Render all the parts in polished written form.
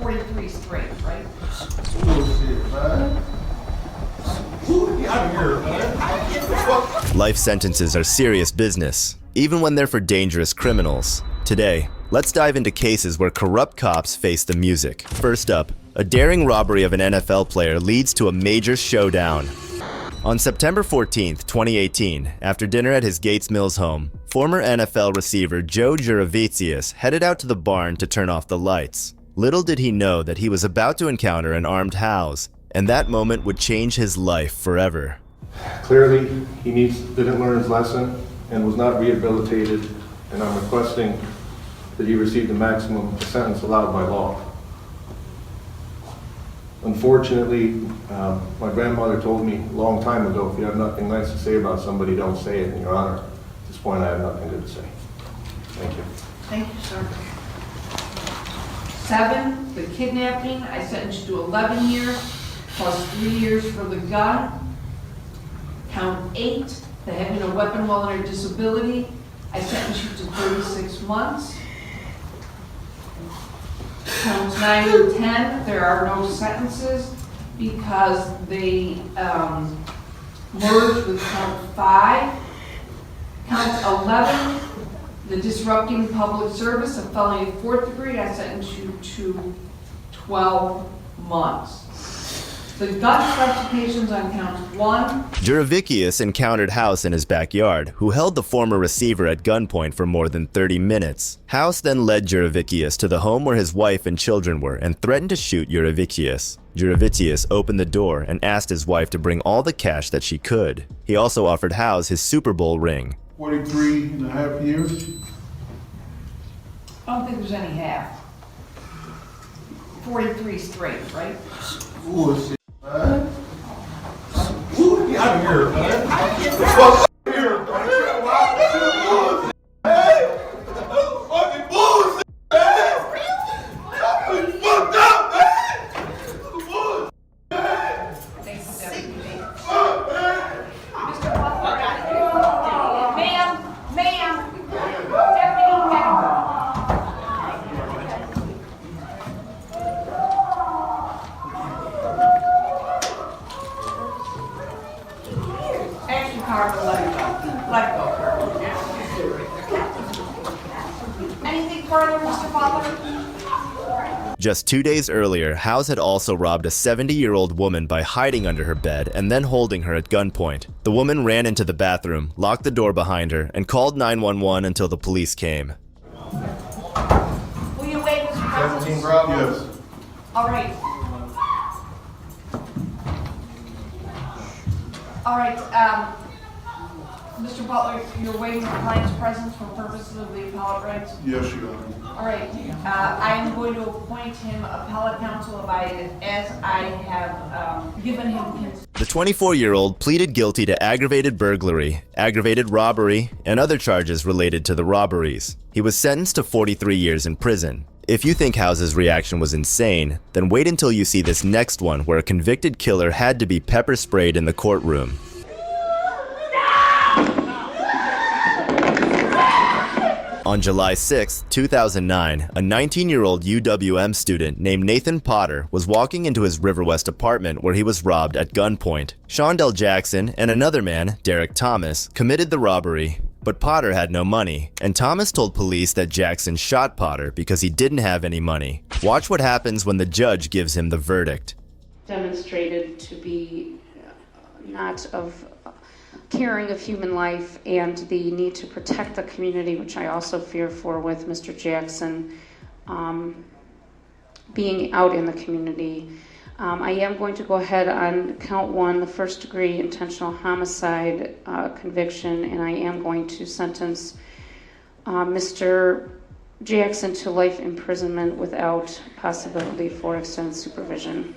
43 straight, right? Life sentences are serious business, even when they're for dangerous criminals. Today, let's dive into cases where corrupt cops face the music. First up, a daring robbery of an NFL player leads to a major showdown. On September 14, 2018, after dinner at his Gates Mills home, former NFL receiver Joe Jovius headed out to the barn to turn off the lights. Little did he know that he was about to encounter an armed house, and that moment would change his life forever. Clearly, he didn't learn his lesson and was not rehabilitated, and I'm requesting that he receive the maximum sentence allowed by law. Unfortunately, my grandmother told me a long time ago, if you have nothing nice to say about somebody, don't say it, and Your Honor, at this point I have nothing good to say. Thank you. Thank you, sir. 7, the kidnapping, I sentenced you to 11 years, plus 3 years for the gun. Count 8, the having a weapon while under disability, I sentenced you to 36 months. Counts 9 and 10, there are no sentences because they merged with count 5. Count 11, the disrupting public service, a felony of 4th degree, I sentence you to 12 months. The gun specifications on count 1. Jovius encountered House in his backyard, who held the former receiver at gunpoint for more than 30 minutes. House then led Jovius to the home where his wife and children were and threatened to shoot Jovius. Jovius opened the door and asked his wife to bring all the cash that she could. He also offered House his Super Bowl ring. 43 and a half years. I don't think there's any half. 43 straight, right? Bullshit. Get out of here, man. Anything further, Mr. Butler? Just 2 days earlier, House had also robbed a 70-year-old woman by hiding under her bed and then holding her at gunpoint. The woman ran into the bathroom, locked the door behind her, and called 911 until the police came. Will you wait, Mr. President? 17 Bravo? Yes. All right. All right, Mr. Butler, you're waiving the client's presence for purposes of the appellate rights? Yes, Your Honor. All right, I am going to appoint him appellate counsel as I have given him his. The 24-year-old pleaded guilty to aggravated burglary, aggravated robbery, and other charges related to the robberies. He was sentenced to 43 years in prison. If you think House's reaction was insane, then wait until you see this next one where a convicted killer had to be pepper sprayed in the courtroom. On July 6, 2009, a 19-year-old UWM student named Nathan Potter was walking into his Riverwest apartment where he was robbed at gunpoint. Shawn Jackson and another man, Derek Thomas, committed the robbery, but Potter had no money, and Thomas told police that Jackson shot Potter because he didn't have any money. Watch what happens when the judge gives him the verdict. Demonstrated to be not of caring of human life and the need to protect the community, which I also fear for with Mr. Jackson being out in the community. I am going to go ahead on count 1, the first degree intentional homicide conviction, and I am going to sentence Mr. Jackson to life imprisonment without possibility for extended supervision.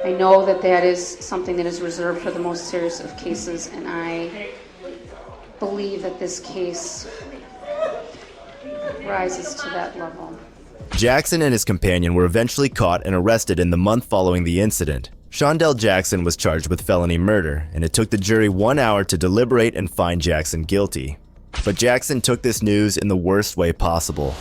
I know that that is something that is reserved for the most serious of cases, and I believe that this case rises to that level. Jackson and his companion were eventually caught and arrested in the month following the incident. Shawn Jackson was charged with felony murder, and it took the jury 1 hour to deliberate and find Jackson guilty. But Jackson took this news in the worst way possible.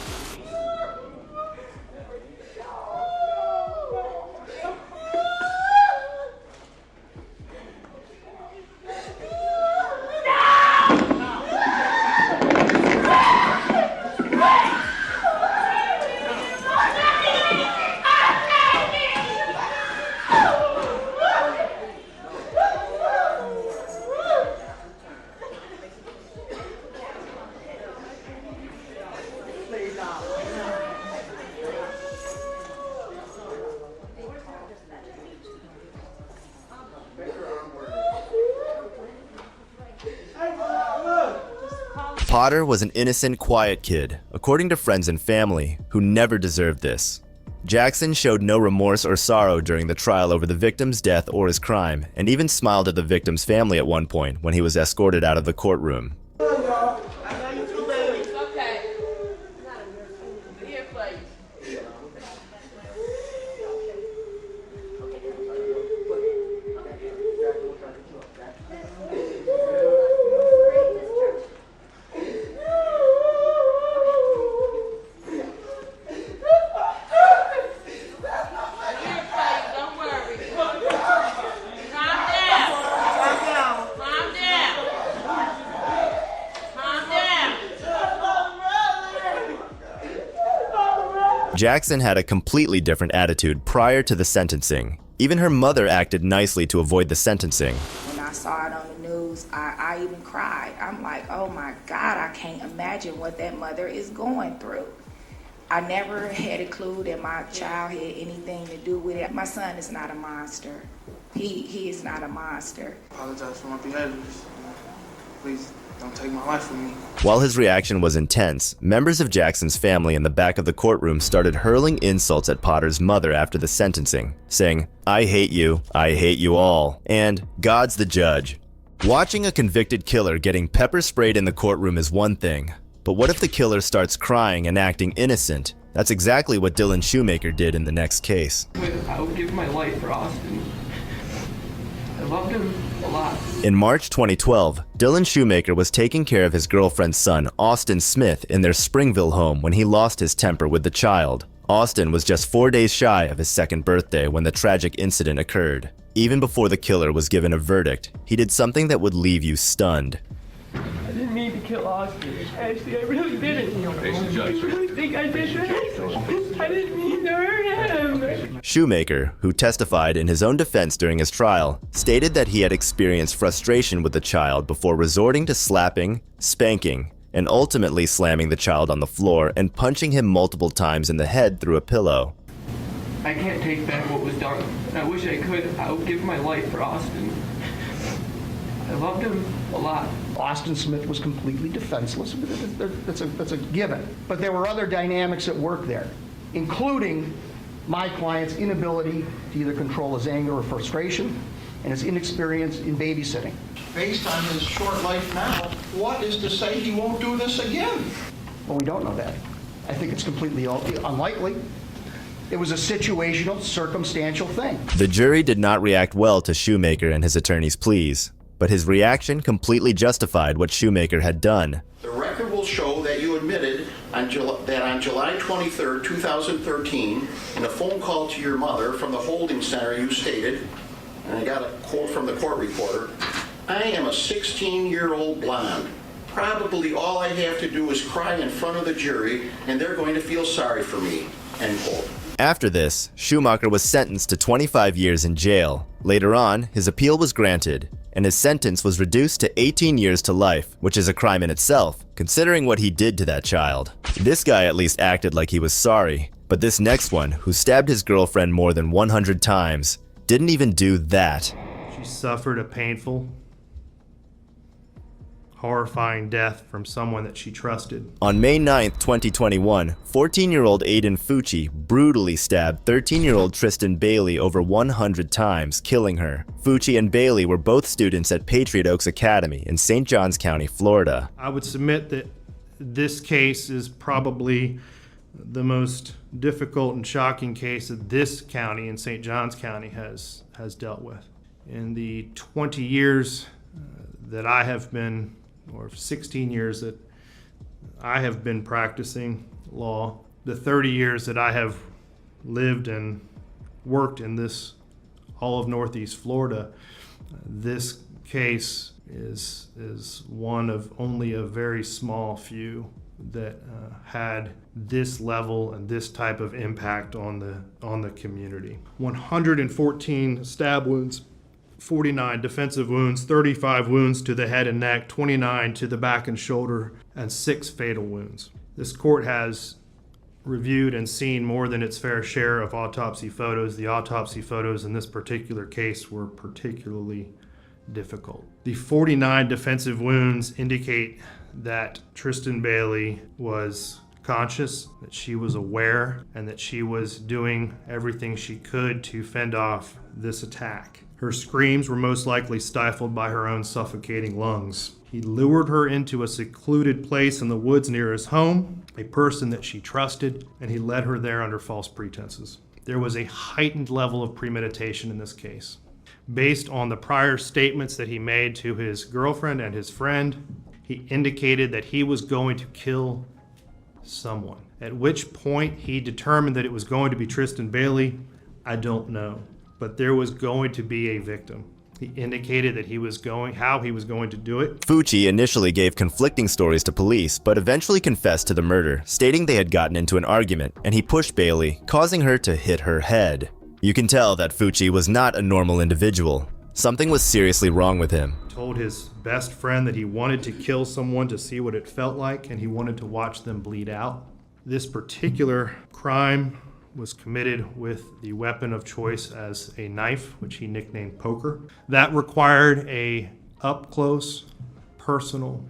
Potter was an innocent, quiet kid, according to friends and family, who never deserved this. Jackson showed no remorse or sorrow during the trial over the victim's death or his crime, and even smiled at the victim's family at one point when he was escorted out of the courtroom. Jackson had a completely different attitude prior to the sentencing. Even her mother acted nicely to avoid the sentencing. When I saw it on the news, I even cried. I'm like, oh my God, I can't imagine what that mother is going through. I never had a clue that my child had anything to do with it. My son is not a monster. He is not a monster. I apologize for my behaviors. Please don't take my life from me. While his reaction was intense, members of Jackson's family in the back of the courtroom started hurling insults at Potter's mother after the sentencing, saying, "I hate you all," and "God's the judge." Watching a convicted killer getting pepper sprayed in the courtroom is one thing, but what if the killer starts crying and acting innocent? That's exactly what Dylan Shoemaker did in the next case. I would give my life for Austin. I loved him a lot. In March 2012, Dylan Shoemaker was taking care of his girlfriend's son, Austin Smith, in their Springville home when he lost his temper with the child. Austin was just 4 days shy of his second birthday when the tragic incident occurred. Even before the killer was given a verdict, he did something that would leave you stunned. I didn't mean to kill Austin. Actually, I really didn't. I really think I did that. I didn't mean to hurt him. Shoemaker, who testified in his own defense during his trial, stated that he had experienced frustration with the child before resorting to slapping, spanking, and ultimately slamming the child on the floor and punching him multiple times in the head through a pillow. I can't take back what was done. I wish I could. I would give my life for Austin. I loved him a lot. Austin Smith was completely defenseless. That's a given. But there were other dynamics at work there, including my client's inability to either control his anger or frustration and his inexperience in babysitting. Based on his short life now, what is to say he won't do this again? Well, we don't know that. I think it's completely unlikely. It was a situational, circumstantial thing. The jury did not react well to Shoemaker and his attorney's pleas, but his reaction completely justified what Shoemaker had done. The record will show that you admitted that on July 23, 2013, in a phone call to your mother from the holding center, you stated, and I got a quote from the court reporter, "I am a 16-year-old blonde. Probably all I have to do is cry in front of the jury, and they're going to feel sorry for me," end quote. After this, Shoemaker was sentenced to 25 years in jail. Later on, his appeal was granted, and his sentence was reduced to 18 years to life, which is a crime in itself, considering what he did to that child. This guy at least acted like he was sorry, but this next one, who stabbed his girlfriend more than 100 times, didn't even do that. She suffered a painful, horrifying death from someone that she trusted. On May 9th, 2021, 14-year-old Aiden Fucci brutally stabbed 13-year-old Tristan Bailey over 100 times, killing her. Fucci and Bailey were both students at Patriot Oaks Academy in St. Johns County, Florida. I would submit that this case is probably the most difficult and shocking case that this county in St. Johns County has dealt with. In the 20 years that I have been, or 16 years that I have been practicing law, the 30 years that I have lived and worked in this, all of Northeast Florida, this case is one of only a very small few that had this level and this type of impact on the community. 114 stab wounds, 49 defensive wounds, 35 wounds to the head and neck, 29 to the back and shoulder, and 6 fatal wounds. This court has reviewed and seen more than its fair share of autopsy photos. The autopsy photos in this particular case were particularly difficult. The 49 defensive wounds indicate that Tristan Bailey was conscious, that she was aware, and that she was doing everything she could to fend off this attack. Her screams were most likely stifled by her own suffocating lungs. He lured her into a secluded place in the woods near his home, a person that she trusted, and he led her there under false pretenses. There was a heightened level of premeditation in this case. Based on the prior statements that he made to his girlfriend and his friend, he indicated that he was going to kill someone. At which point he determined that it was going to be Tristan Bailey, I don't know. But there was going to be a victim. He indicated that how he was going to do it. Fucci initially gave conflicting stories to police, but eventually confessed to the murder, stating they had gotten into an argument, and he pushed Bailey, causing her to hit her head. You can tell that Fucci was not a normal individual. Something was seriously wrong with him. Told his best friend that he wanted to kill someone to see what it felt like, and he wanted to watch them bleed out. This particular crime was committed with the weapon of choice as a knife, which he nicknamed Poker. That required a up-close, personal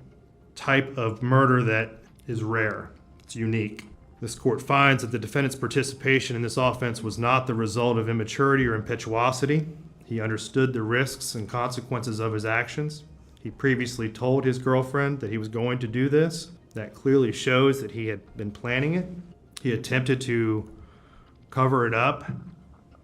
type of murder that is rare. It's unique. This court finds that the defendant's participation in this offense was not the result of immaturity or impetuosity. He understood the risks and consequences of his actions. He previously told his girlfriend that he was going to do this. That clearly shows that he had been planning it. He attempted to cover it up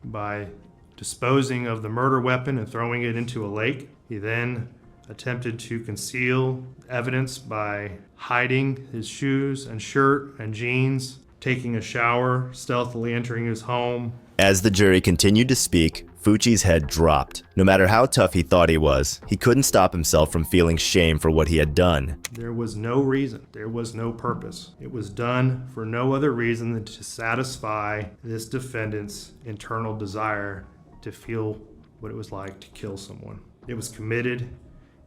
by disposing of the murder weapon and throwing it into a lake. He then attempted to conceal evidence by hiding his shoes and shirt and jeans, taking a shower, stealthily entering his home. As the jury continued to speak, Fucci's head dropped. No matter how tough he thought he was, he couldn't stop himself from feeling shame for what he had done. There was no reason. There was no purpose. It was done for no other reason than to satisfy this defendant's internal desire to feel what it was like to kill someone. It was committed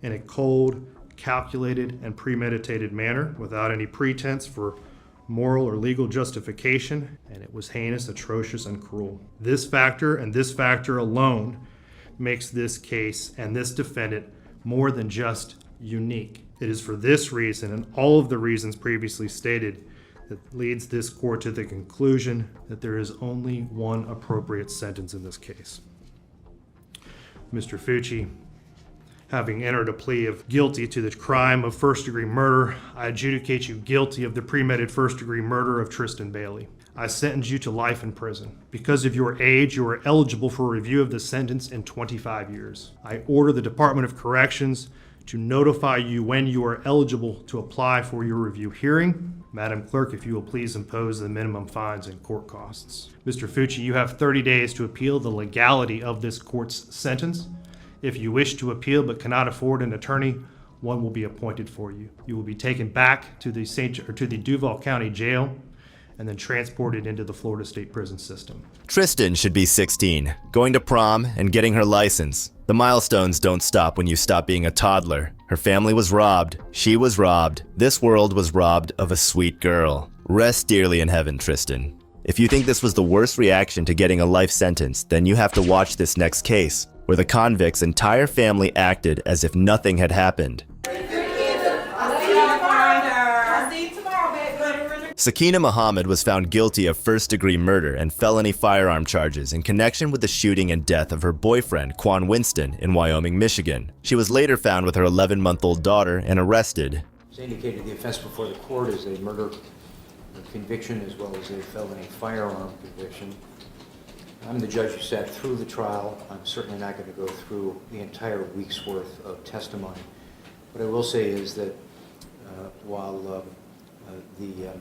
in a cold, calculated, and premeditated manner without any pretense for moral or legal justification, and it was heinous, atrocious, and cruel. This factor and this factor alone makes this case and this defendant more than just unique. It is for this reason and all of the reasons previously stated that leads this court to the conclusion that there is only one appropriate sentence in this case. Mr. Fucci, having entered a plea of guilty to the crime of first-degree murder, I adjudicate you guilty of the premeditated first-degree murder of Tristan Bailey. I sentence you to life in prison. Because of your age, you are eligible for a review of the sentence in 25 years. I order the Department of Corrections to notify you when you are eligible to apply for your review hearing. Madam Clerk, if you will please impose the minimum fines and court costs. Mr. Fucci, you have 30 days to appeal the legality of this court's sentence. If you wish to appeal but cannot afford an attorney, one will be appointed for you. You will be taken back to the Duval County Jail and then transported into the Florida State Prison System. Tristan should be 16, going to prom and getting her license. The milestones don't stop when you stop being a toddler. Her family was robbed. She was robbed. This world was robbed of a sweet girl. Rest dearly in heaven, Tristan. If you think this was the worst reaction to getting a life sentence, then you have to watch this next case, where the convict's entire family acted as if nothing had happened. Sakina Muhammad was found guilty of first-degree murder and felony firearm charges in connection with the shooting and death of her boyfriend, Quan Winston, in Wyoming, Michigan. She was later found with her 11-month-old daughter and arrested. As indicated, the offense before the court is a murder conviction as well as a felony firearm conviction. I'm the judge who sat through the trial. I'm certainly not going to go through the entire week's worth of testimony. What I will say is that while the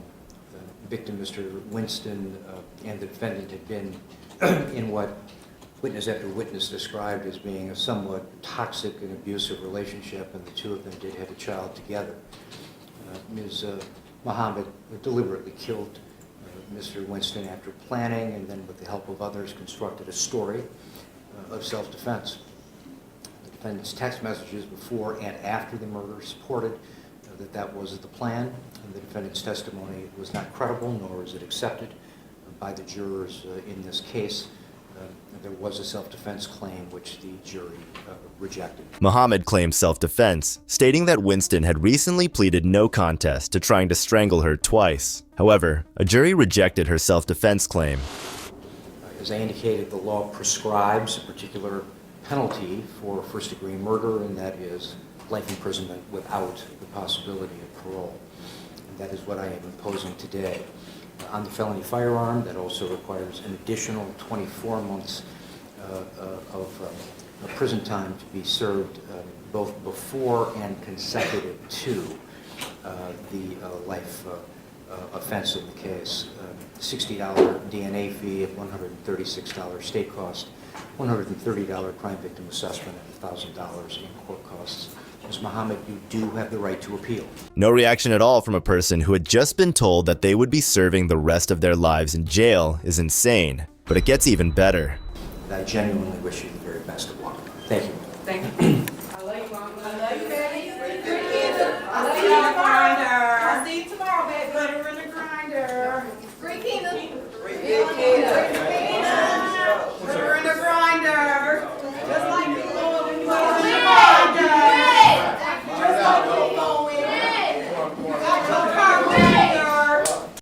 victim, Mr. Winston, and the defendant had been in what witness after witness described as being a somewhat toxic and abusive relationship, and the two of them did have a child together, Ms. Muhammad deliberately killed Mr. Winston after planning and then with the help of others constructed a story of self-defense. The defendant's text messages before and after the murder supported that was the plan, and the defendant's testimony was not credible, nor was it accepted by the jurors in this case. there was a self-defense claim which the jury rejected. Muhammad claimed self-defense, stating that Winston had recently pleaded no contest to trying to strangle her twice. However, a jury rejected her self-defense claim. As I indicated, the law prescribes a particular penalty for first-degree murder, and that is life imprisonment without the possibility of parole. And that is what I am imposing today. On the felony firearm, that also requires an additional 24 months of prison time to be served both before and consecutive to the life offense in the case. $60 DNA fee, $136 state cost, $130 crime victim assessment, and $1,000 in court costs. Ms. Muhammad, you do have the right to appeal. No reaction at all from a person who had just been told that they would be serving the rest of their lives in jail is insane. But it gets even better. I genuinely wish you the very best of luck. Thank you. Thank you. I love you, Mom. I love you, baby. I see you on the grinder. I see you tomorrow, baby. Butter in the grinder. Great Kingdom. Great Kingdom. Butter in the grinder. Just like you go in the grinder.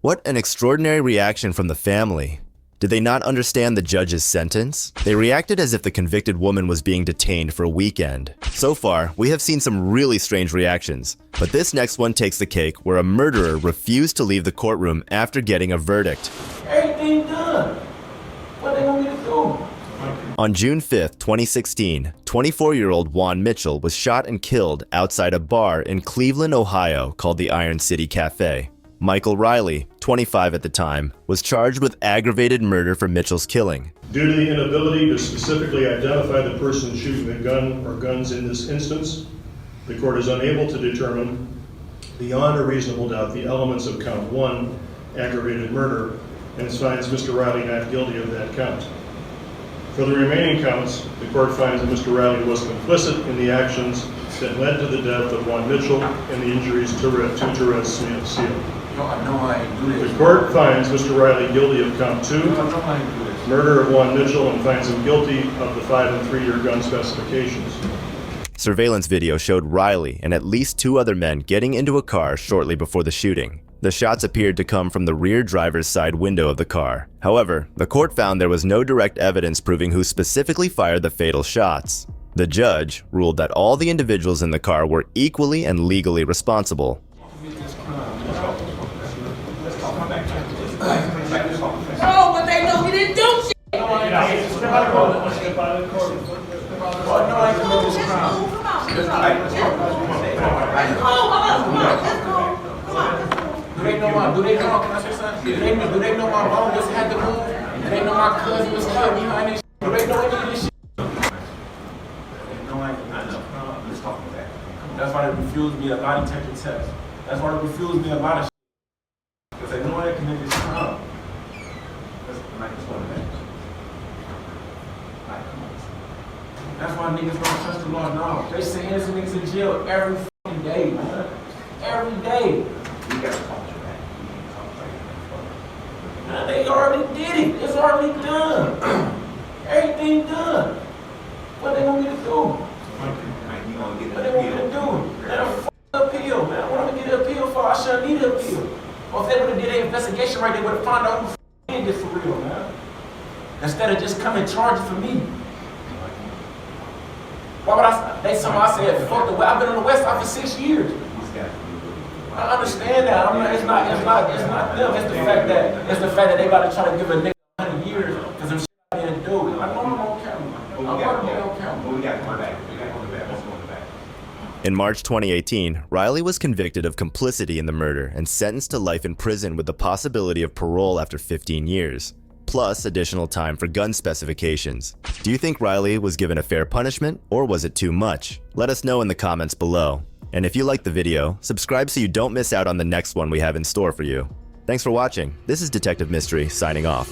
What an extraordinary reaction from the family. Did they not understand the judge's sentence? They reacted as if the convicted woman was being detained for a weekend. So far, we have seen some really strange reactions, but this next one takes the cake, where a murderer refused to leave the courtroom after getting a verdict. Everything done. What they want me to do? On June 5th, 2016, 24-year-old Juan Mitchell was shot and killed outside a bar in Cleveland, Ohio called the Iron City Cafe. Michael Riley, 25 at the time, was charged with aggravated murder for Mitchell's killing. Due to the inability to specifically identify the person shooting the gun or guns in this instance, the court is unable to determine, beyond a reasonable doubt, the elements of count 1, aggravated murder, and finds Mr. Riley not guilty of that count. For the remaining counts, the court finds that Mr. Riley was complicit in the actions that led to the death of Juan Mitchell and the injuries to Therese Seal. The court finds Mr. Riley guilty of count 2, murder of Juan Mitchell, and finds him guilty of the 5- and 3-year gun specifications. Surveillance video showed Riley and at least 2 other men getting into a car shortly before the shooting. The shots appeared to come from the rear driver's side window of the car. However, the court found there was no direct evidence proving who specifically fired the fatal shots. The judge ruled that all the individuals in the car were equally and legally responsible. Oh, but they know we didn't do shit. Do they know my? Do they know? Can I say something? Do they know my mom just had to move? Do they know my cousin was killed behind this? Do they know any of this shit? Let's talk about that. That's why they refused me a lie detector test. That's why they refused me a lot of shit. Because they know I committed this crime. That's why niggas don't trust the law now. They say innocent niggas in jail every fucking day, man. Every day. You gotta talk to that. Man, they already did it. It's already done. Everything done. What they want me to do? What they want me to do? Man, I'm appeal, man. What am I gonna get an appeal for? I shouldn't need an appeal. Or if they would have did an investigation right, they would have found out who did this for real, man. Instead of just coming charging for me. Why would I? Somehow said, fuck the way. I've been on the West Side for 6 years. I understand that. I mean, it's not them. It's the fact that they about to try to give a nigga 100 years because of shit I didn't do. I know I'm on camera. I'm on camera. We got to come back. Let's go back. In March 2018, Riley was convicted of complicity in the murder and sentenced to life in prison with the possibility of parole after 15 years, plus additional time for gun specifications. Do you think Riley was given a fair punishment, or was it too much? Let us know in the comments below. And if you liked the video, subscribe so you don't miss out on the next one we have in store for you. Thanks for watching. This is Detective Mystery signing off.